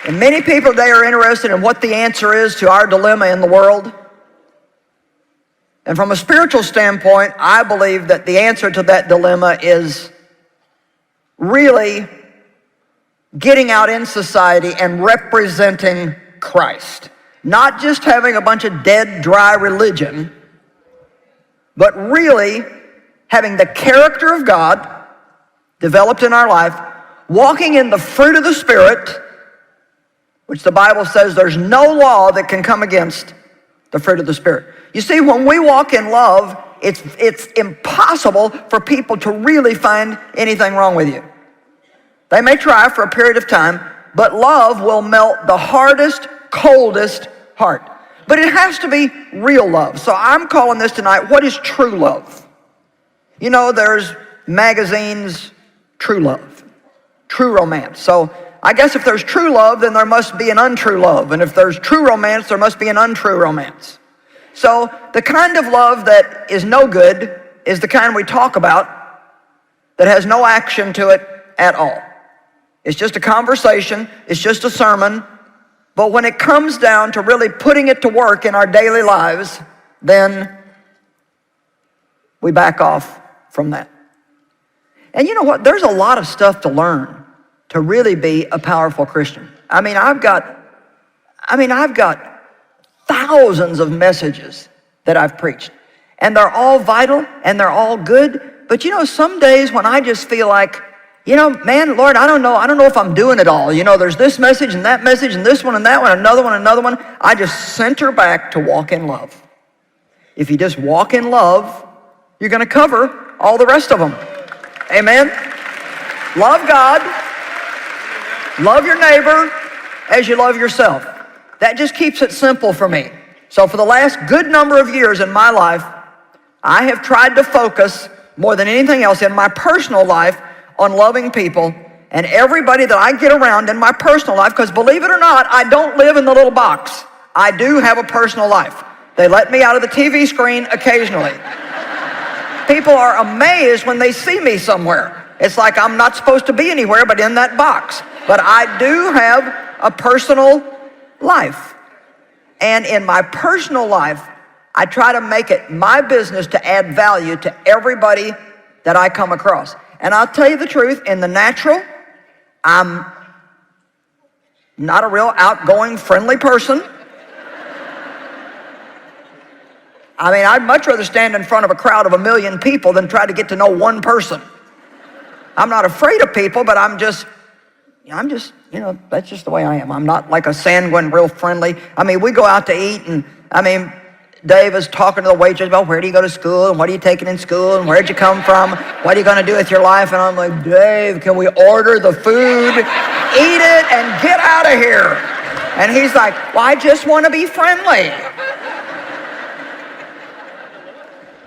And many people today are interested in what the answer is to our dilemma in the world. And from a spiritual standpoint, I believe that the answer to that dilemma is really getting out in society and representing Christ. Not just having a bunch of dead, dry religion, but really having the character of God developed in our life, walking in the fruit of the Spirit, which the Bible says there's no law that can come against the fruit of the Spirit. You see, when we walk in love, it's impossible for people to really find anything wrong with you. They may try for a period of time, but love will melt the hardest, coldest heart. But it has to be real love. So I'm calling this tonight, what is true love? You know, there's magazines, true love, true romance. So I guess if there's true love, then there must be an untrue love. And if there's true romance, there must be an untrue romance. So the kind of love that is no good is the kind we talk about that has no action to it at all. It's just a conversation, it's just a sermon, but when it comes down to really putting it to work in our daily lives, then we back off from that. And you know what? There's a lot of stuff to learn to really be a powerful Christian. I've got thousands of messages that I've preached, and they're all vital and they're all good. But you know, some days when I just feel like, man, Lord, I don't know if I'm doing it all. There's this message and that message and this one and that one, another one. I just center back to walk in love. If you just walk in love, you're going to cover all the rest of them. Amen. Love God. Love your neighbor as you love yourself. That just keeps it simple for me. So for the last good number of years in my life, I have tried to focus more than anything else in my personal life on loving people and everybody that I get around in my personal life, because believe it or not, I don't live in the little box. I do have a personal life. They let me out of the TV screen occasionally. People are amazed when they see me somewhere. It's like I'm not supposed to be anywhere but in that box. But I do have a personal life. And in my personal life, I try to make it my business to add value to everybody that I come across. And I'll tell you the truth, in the natural, I'm not a real outgoing, friendly person. I'd much rather stand in front of a crowd of 1 million people than try to get to know one person. I'm not afraid of people, but I'm just, that's just the way I am. I'm not like a sanguine, real friendly. We go out to eat, and Dave is talking to the waitress about where do you go to school, and what are you taking in school, and where'd you come from, what are you going to do with your life? And I'm like, Dave, can we order the food, eat it, and get out of here? And he's like, well, I just want to be friendly.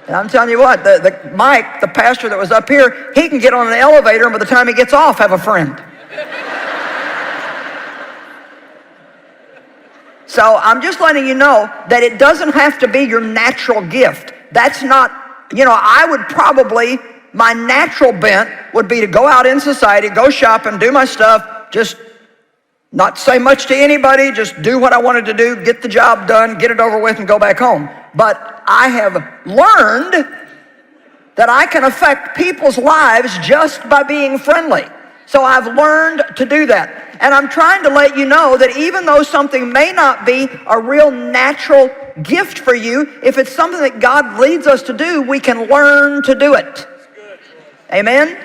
And I'm telling you what, Mike, the pastor that was up here, he can get on an elevator, and by the time he gets off, have a friend. So I'm just letting you know that it doesn't have to be your natural gift. That's not, my natural bent would be to go out in society, go shopping, do my stuff, just not say much to anybody, just do what I wanted to do, get the job done, get it over with, and go back home. But I have learned that I can affect people's lives just by being friendly. So I've learned to do that. And I'm trying to let you know that even though something may not be a real natural gift for you, if it's something that God leads us to do, we can learn to do it. Amen?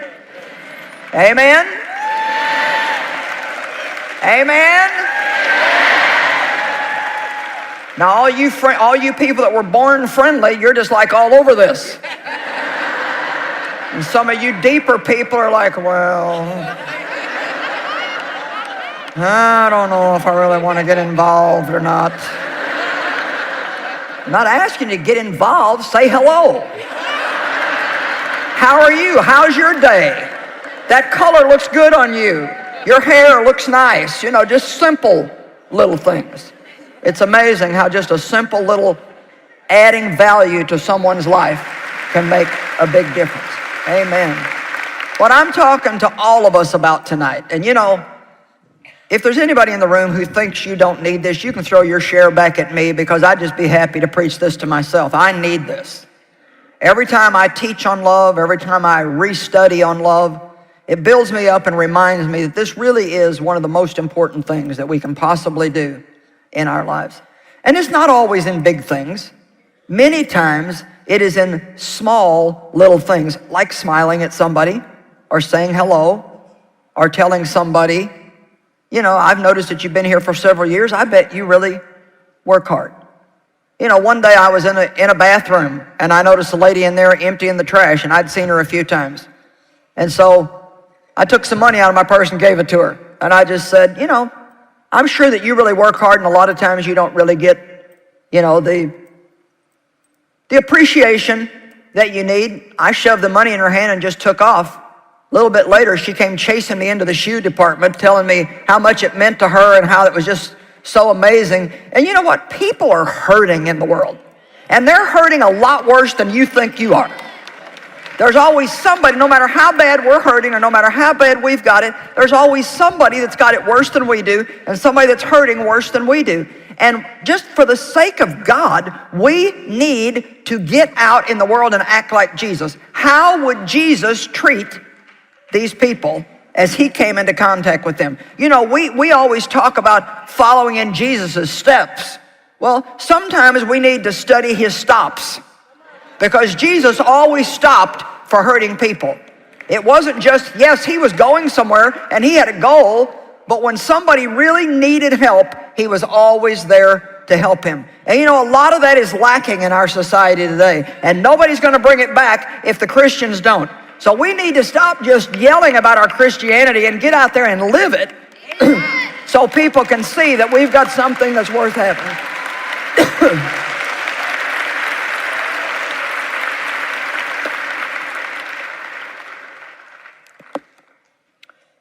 Amen? Amen? Now all you people that were born friendly, you're just like all over this. And some of you deeper people are like, well, I don't know if I really want to get involved or not. I'm not asking you to get involved. Say hello. How are you? How's your day? That color looks good on you. Your hair looks nice. Just simple little things. It's amazing how just a simple little adding value to someone's life can make a big difference. Amen. What I'm talking to all of us about tonight, and If there's anybody in the room who thinks you don't need this, you can throw your share back at me, because I'd just be happy to preach this to myself. I need this. Every time I teach on love, every time I restudy on love, it builds me up and reminds me that this really is one of the most important things that we can possibly do in our lives. And it's not always in big things. Many times it is in small little things, like smiling at somebody or saying hello or telling somebody, you know, I've noticed that you've been here for several years. I bet you really work hard. You know, one day I was in a bathroom and I noticed a lady in there emptying the trash, and I'd seen her a few times. And so I took some money out of my purse and gave it to her. And I just said, you know, I'm sure that you really work hard, and a lot of times you don't really get, you know, the appreciation that you need. I shoved the money in her hand and just took off. A little bit later, she came chasing me into the shoe department, telling me how much it meant to her and how it was just so amazing. And you know what? People are hurting in the world. And they're hurting a lot worse than you think you are. There's always somebody, no matter how bad we're hurting or no matter how bad we've got it, there's always somebody that's got it worse than we do, and somebody that's hurting worse than we do. And just for the sake of God, we need to get out in the world and act like Jesus. How would Jesus treat these people as he came into contact with them? You know, we always talk about following in Jesus' steps. Well, sometimes we need to study his stops, because Jesus always stopped for hurting people. It wasn't just, yes, he was going somewhere and he had a goal, but when somebody really needed help, he was always there to help him. And you know, a lot of that is lacking in our society today, and nobody's going to bring it back if the Christians don't. So we need to stop just yelling about our Christianity and get out there and live it so people can see that we've got something that's worth having.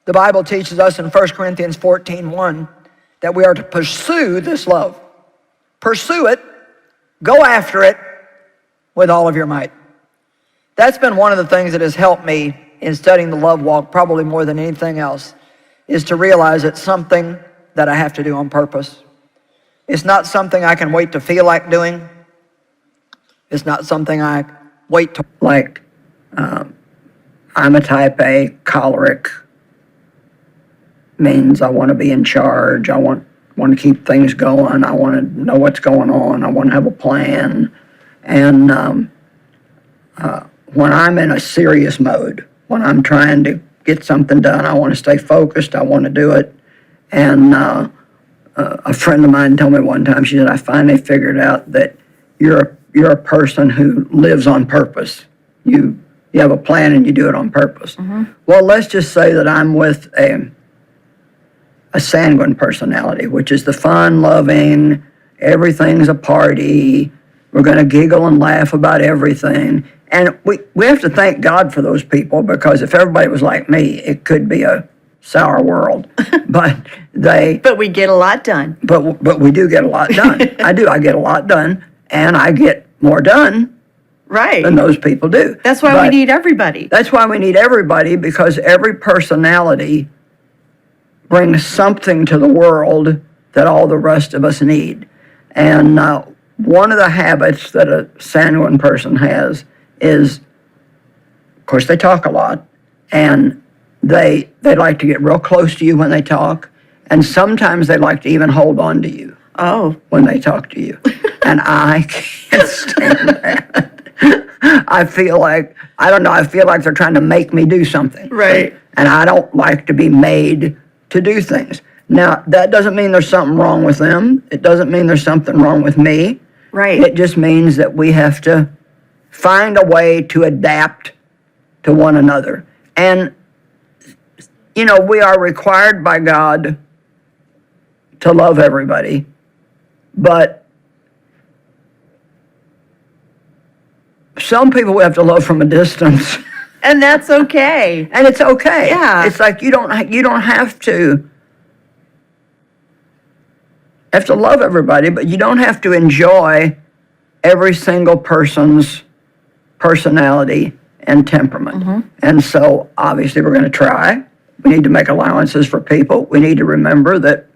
The Bible teaches us in 1 Corinthians 14:1 that we are to pursue this love. Pursue it, go after it with all of your might. That's been one of the things that has helped me in studying the love walk, probably more than anything else, is to realize it's something that I have to do on purpose. It's not something I can wait to feel like doing. It's not something I wait to like. I'm a type A, choleric. Means I want to be in charge. I want to keep things going. I want to know what's going on. I want to have a plan. And when I'm in a serious mode, when I'm trying to get something done, I want to stay focused. I want to do it. And a friend of mine told me one time, she said, I finally figured out that you're a person who lives on purpose. You have a plan and you do it on purpose. Mm-hmm. Well, let's just say that I'm with a sanguine personality, which is the fun-loving, everything's a party, we're going to giggle and laugh about everything. And we have to thank God for those people, because if everybody was like me, it could be a sour world. But we get a lot done. But we do get a lot done. I get a lot done, and I get more done than those people do. That's why we need everybody. That's why we need everybody, because every personality brings something to the world that all the rest of us need. And one of the habits that a sanguine person has is, of course, they talk a lot, and they like to get real close to you when they talk, and sometimes they like to even hold on to you when they talk to you. And I can't stand that. I feel like they're trying to make me do something. Right. And I don't like to be made to do things. Now, that doesn't mean there's something wrong with them. It doesn't mean there's something wrong with me. Right. It just means that we have to find a way to adapt to one another. And, you know, we are required by God to love everybody, but some people we have to love from a distance. And that's okay. And it's okay. Yeah. It's like you don't have to love everybody, but you don't have to enjoy every single person's personality and temperament. Mm-hmm. And so obviously we're going to try. We need to make allowances for people. We need to remember that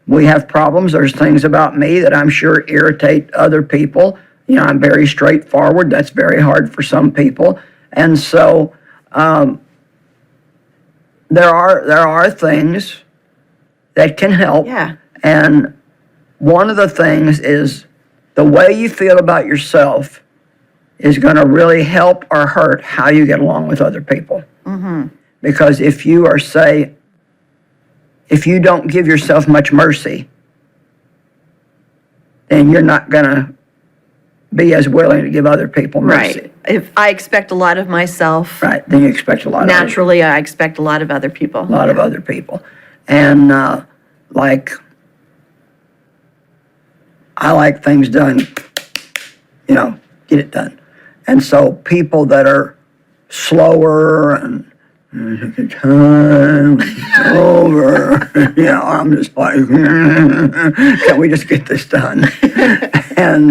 we have problems. There's things about me that I'm sure irritate other people. You know, I'm very straightforward. That's very hard for some people. And so there are things that can help. Yeah. And one of the things is the way you feel about yourself is going to really help or hurt how you get along with other people. Mm-hmm. Because if you don't give yourself much mercy, then you're not going to be as willing to give other people mercy. Right. If I expect a lot of myself, Right, then you expect a lot naturally I expect a lot of other people. of other people. And I like things done, you know, get it done. And so people that are slower and time over, you know, I'm just like, can we just get this done? And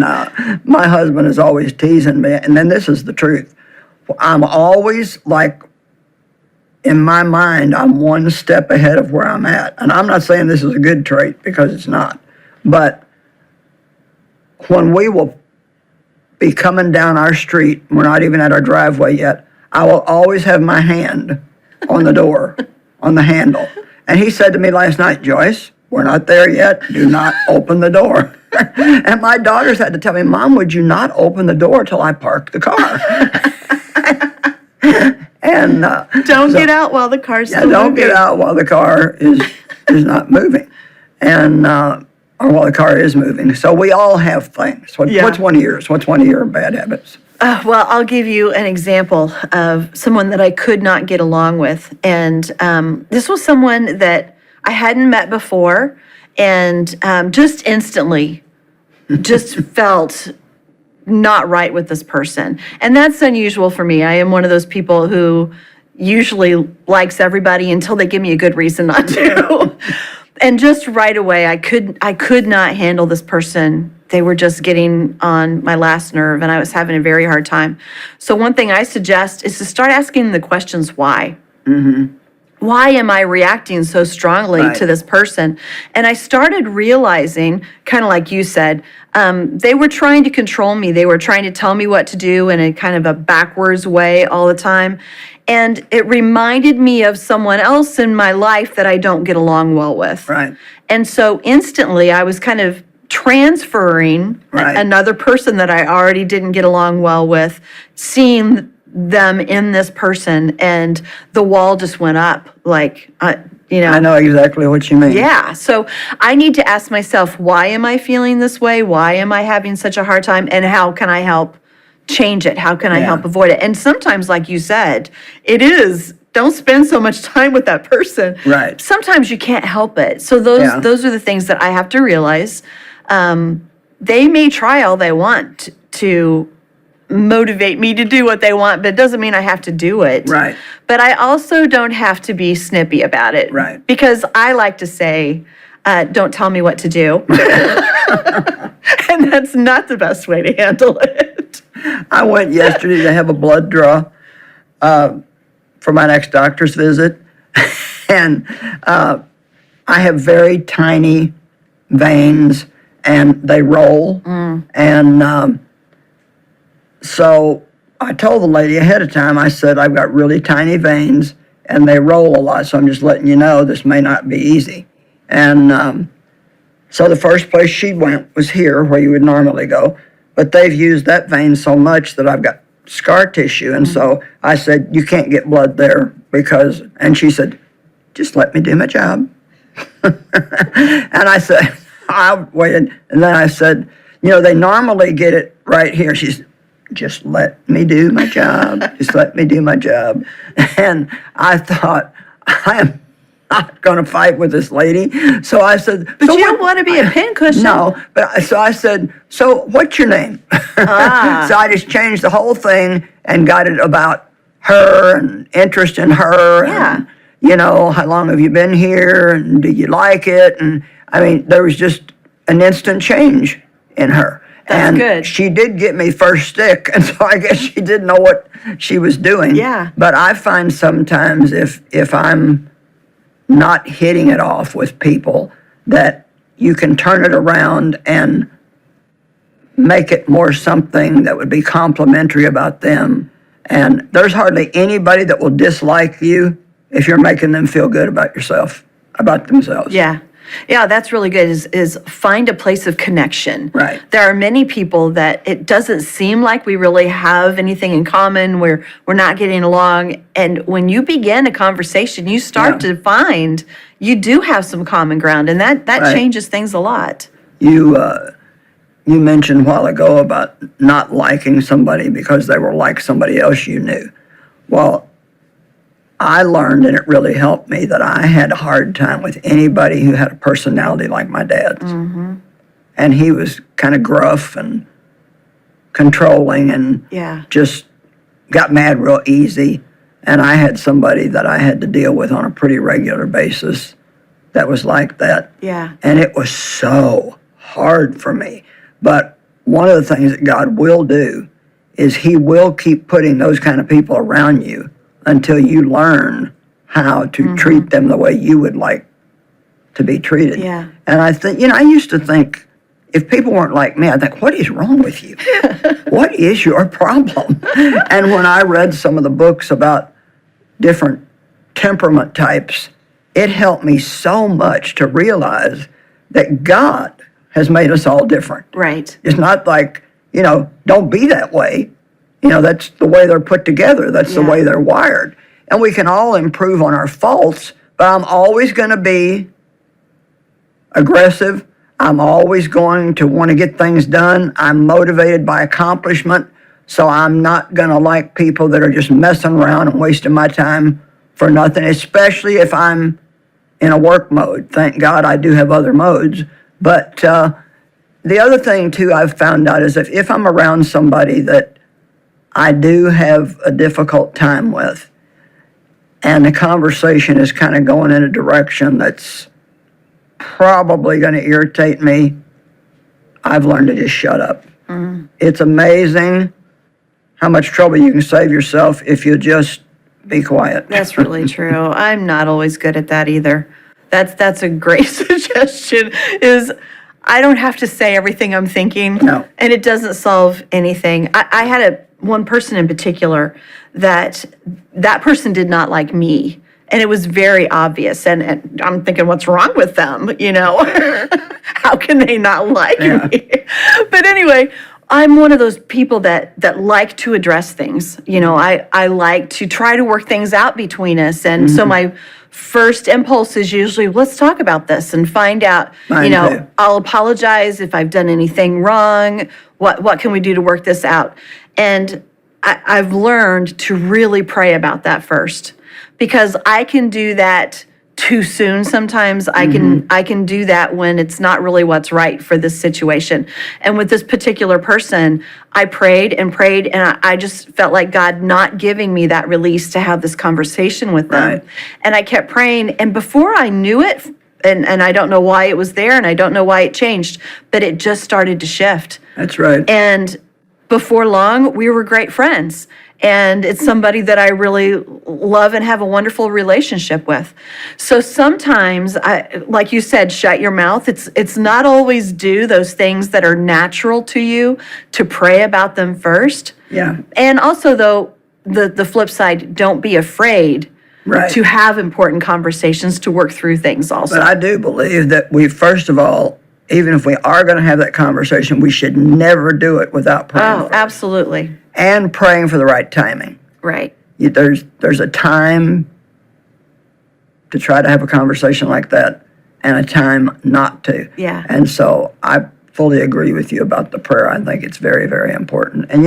my husband is always teasing me, and then this is the truth. I'm always like, in my mind, I'm one step ahead of where I'm at. And I'm not saying this is a good trait, because it's not. But when we will be coming down our street, we're not even at our driveway yet, I will always have my hand on the door, on the handle. And he said to me last night, Joyce, we're not there yet. Do not open the door. And my daughters had to tell me, Mom, would you not open the door till I park the car? And Don't get out while the car's still don't moving. get out while the car is not moving, and or while the car is moving. So we all have things. What's one of yours? What's one of your bad habits? Well, I'll give you an example of someone that I could not get along with. And this was someone that I hadn't met before, and just instantly just felt not right with this person. And that's unusual for me. I am one of those people who usually likes everybody until they give me a good reason not to. And just right away, I could not handle this person. They were just getting on my last nerve, and I was having a very hard time. So one thing I suggest is to start asking the questions why. Mm-hmm. Why am I reacting so strongly to this person? And I started realizing, kind of like you said, they were trying to control me. They were trying to tell me what to do in a kind of a backwards way all the time. And it reminded me of someone else in my life that I don't get along well with. Right. And so instantly I was kind of transferring another person that I already didn't get along well with, seeing them in this person, and the wall just went up, like, you know. I know exactly what you mean. Yeah, so I need to ask myself, why am I feeling this way? Why am I having such a hard time? And how can I help change it? How can I help avoid it? And sometimes, like you said, it is, don't spend so much time with that person. Right. Sometimes you can't help it. So those are the things that I have to realize. They may try all they want to motivate me to do what they want, but it doesn't mean I have to do it. Right. But I also don't have to be snippy about it. Right. Because I like to say, don't tell me what to do. And that's not the best way to handle it. I went yesterday to have a blood draw for my next doctor's visit. And I have very tiny veins, and they roll. And so I told the lady ahead of time, I said, I've got really tiny veins, and they roll a lot, so I'm just letting you know this may not be easy. And so the first place she went was here, where you would normally go, but they've used that vein so much that I've got scar tissue, and so I said, you can't get blood there, because, and she said, just let me do my job. And I said, I waited, and then I said, you know, they normally get it right here. She's, just let me do my job. Just let me do my job. And I thought, I am not going to fight with this lady. So I said, But you don't want to be a pincushion. No, but so I said, so what's your name? So I just changed the whole thing and got it about her and interest in her. Yeah. And, you know, how long have you been here? And do you like it? And I mean, there was just an instant change in her. That's good. She did get me first stick, and so I guess she didn't know what she was doing. Yeah. But I find sometimes if I'm not hitting it off with people, that you can turn it around and make it more something that would be complimentary about them. And there's hardly anybody that will dislike you if you're making them feel good about yourself, about themselves. Yeah. Yeah, that's really good, is find a place of connection. Right. There are many people that it doesn't seem like we really have anything in common, we're not getting along. And when you begin a conversation, you start to find you do have some common ground, and that Right. changes things a lot. You mentioned a while ago about not liking somebody because they were like somebody else you knew. Well, I learned, and it really helped me, that I had a hard time with anybody who had a personality like my dad's. Mm-hmm. And he was kind of gruff and controlling and Yeah. just got mad real easy. And I had somebody that I had to deal with on a pretty regular basis that was like that. Yeah. And it was so hard for me. But one of the things that God will do is He will keep putting those kind of people around you until you learn how to treat them the way you would like to be treated. Yeah. And I think, I used to think, if people weren't like me, I'd think, what is wrong with you? What is your problem? And when I read some of the books about different temperament types, it helped me so much to realize that God has made us all different. Right. It's not like, don't be that way. That's the way they're put together. That's the way they're wired. And we can all improve on our faults, but I'm always going to be aggressive. I'm always going to want to get things done. I'm motivated by accomplishment, so I'm not going to like people that are just messing around and wasting my time for nothing, especially if I'm in a work mode. Thank God I do have other modes. But the other thing, too, I've found out is if I'm around somebody that I do have a difficult time with, and the conversation is kind of going in a direction that's probably going to irritate me, I've learned to just shut up. Mm-hmm. It's amazing how much trouble you can save yourself if you just be quiet. That's really true. I'm not always good at that either. That's a great suggestion, is I don't have to say everything I'm thinking. No. And it doesn't solve anything. I had one person in particular that person did not like me. And it was very obvious. And I'm thinking, what's wrong with them? How can they not like me? But anyway, I'm one of those people that like to address things. I like to try to work things out between us. And so my first impulse is usually, let's talk about this and find out, Mine too. I'll apologize if I've done anything wrong. What can we do to work this out? And I've learned to really pray about that first, because I can do that too soon sometimes. I can do that when it's not really what's right for this situation. And with this particular person, I prayed and prayed, and I just felt like God not giving me that release to have this conversation with them. Right. And I kept praying, and before I knew it, and I don't know why it was there, and I don't know why it changed, but it just started to shift. That's right. And before long, we were great friends. And it's somebody that I really love and have a wonderful relationship with. So sometimes, like you said, shut your mouth. It's not always do those things that are natural to you, to pray about them first. Yeah. And also, though, the flip side, don't be afraid Right. to have important conversations, to work through things also. But I do believe that we, first of all, even if we are going to have that conversation, we should never do it without praying. Oh, absolutely. And praying for the right timing. Right. There's a time to try to have a conversation like that, and a time not to. Yeah. And so I fully agree with you about the prayer. I think it's very, very important. And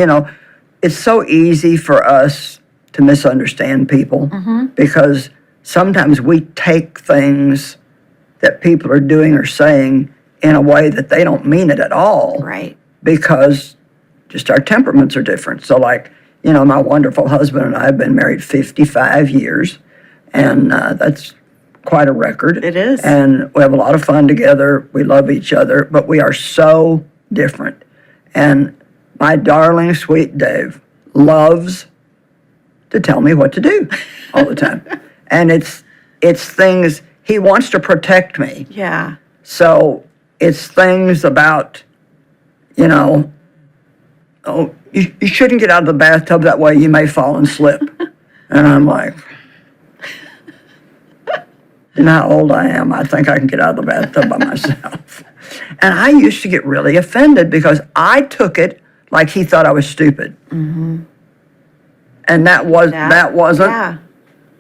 it's so easy for us to misunderstand people, because sometimes we take things that people are doing or saying in a way that they don't mean it at all. Right. Because just our temperaments are different. So my wonderful husband and I have been married 55 years, and that's quite a record. It is. And we have a lot of fun together. We love each other, but we are so different. And my darling, sweet Dave loves to tell me what to do all the time. And it's things he wants to protect me. Yeah. So it's things about, oh, you shouldn't get out of the bathtub that way, you may fall and slip. And I'm like, you know how old I am, I think I can get out of the bathtub by myself. And I used to get really offended because I took it like he thought I was stupid. And that wasn't. Yeah.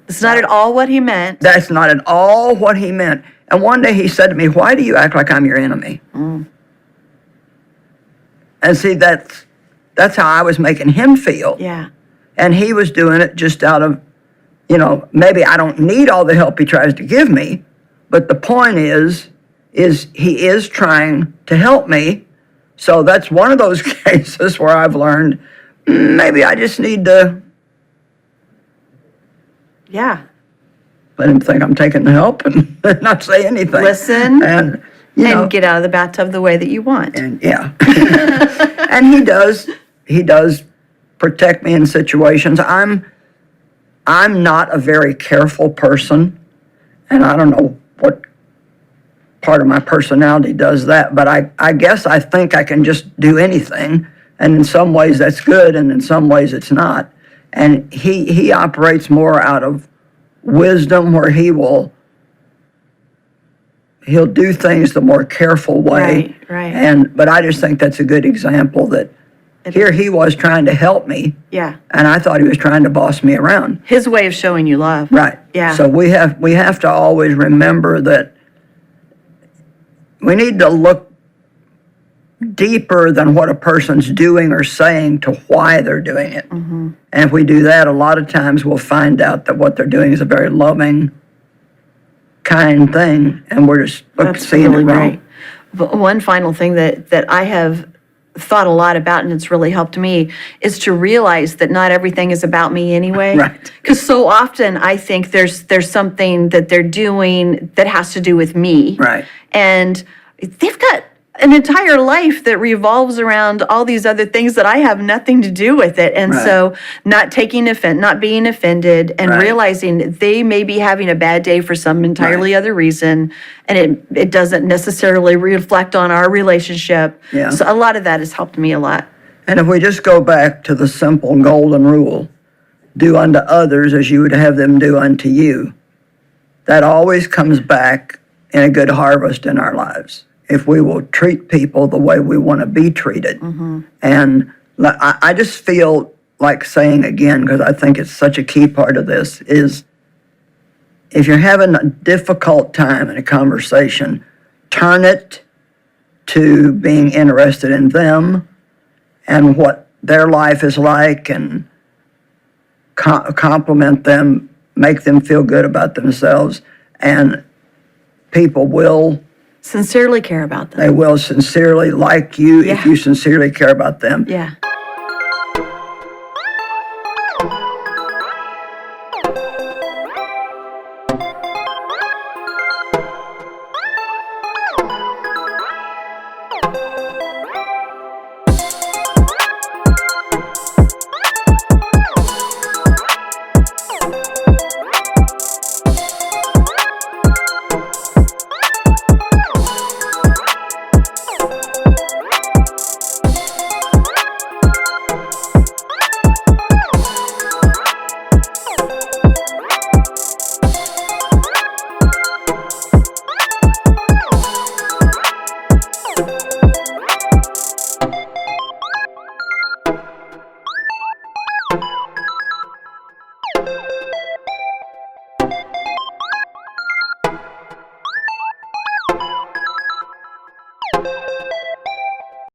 It's not at all what he meant. That's not at all what he meant. And one day he said to me, why do you act like I'm your enemy? And see, that's how I was making him feel. Yeah. And he was doing it just out of, maybe I don't need all the help he tries to give me, but the point is he is trying to help me. So that's one of those cases where I've learned maybe I just need to let him think I'm taking the help and not say anything. Listen and get out of the bathtub the way that you want. And and he does protect me in situations. I'm not a very careful person, and I don't know what part of my personality does that, but I guess I think I can just do anything, and in some ways that's good, and in some ways it's not. And he operates more out of wisdom, where he'll do things the more careful way. Right. But I just think that's a good example that here he was trying to help me. Yeah. And I thought he was trying to boss me around. His way of showing you love. Right. Yeah. So we have to always remember that we need to look deeper than what a person's doing or saying to why they're doing it. And if we do that, a lot of times we'll find out that what they're doing is a very loving, kind thing, and we're just seeing it wrong. Right. But one final thing that I have thought a lot about, and it's really helped me, is to realize that not everything is about me anyway. Right. Because so often I think there's something that they're doing that has to do with me. Right. And they've got an entire life that revolves around all these other things that I have nothing to do with it. And Right. so not being offended, and Right. realizing they may be having a bad day for some entirely other reason, and it doesn't necessarily reflect on our relationship. Yeah. So a lot of that has helped me a lot. And if we just go back to the simple golden rule, do unto others as you would have them do unto you, that always comes back in a good harvest in our lives. If we will treat people the way we want to be treated. And I just feel like saying again, because I think it's such a key part of this, is if you're having a difficult time in a conversation, turn it to being interested in them and what their life is like, and compliment them, make them feel good about themselves, and people will Sincerely care about them. They will sincerely like you if Yeah. you sincerely care about them. Yeah.